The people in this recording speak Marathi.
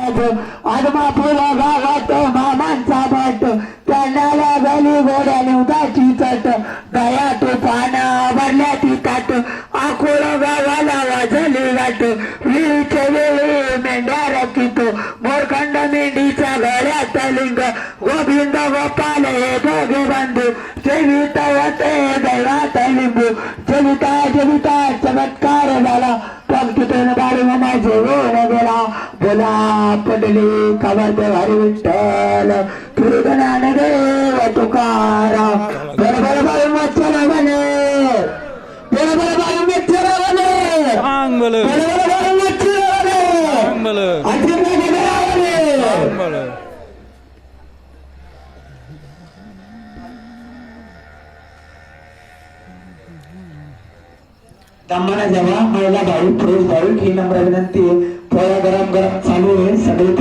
आदमापुरा गावात मामांचा बाट त्यांना गली गोड्याने उदाची चट दया तो पाना भरल्या ती ताट आखोळ गावाला वाजली गाठ विळीच्या वेळी मेंढ्या रकितो मोरखंड मेंढीच्या गळ्यात लिंग गोविंद गोपाल हे दोघे बंधू जेविता होते दैवात लिंबू जविता जविता चमत्कार झाला पंक्तीतून बाळू मामा जेवून गेला बोला पडली कवत हरी विठ्ठल कृष्ण देव तुकाराम बरोबर बाळू मच्छर बने बरोबर बाळू मच्छर बने बरोबर बाळू मच्छर बने दमाना जेव्हा महिला भाऊ पुरुष भाऊ ही नम्र विनंती पोळ्या गरम गरम चालू आहे सगळे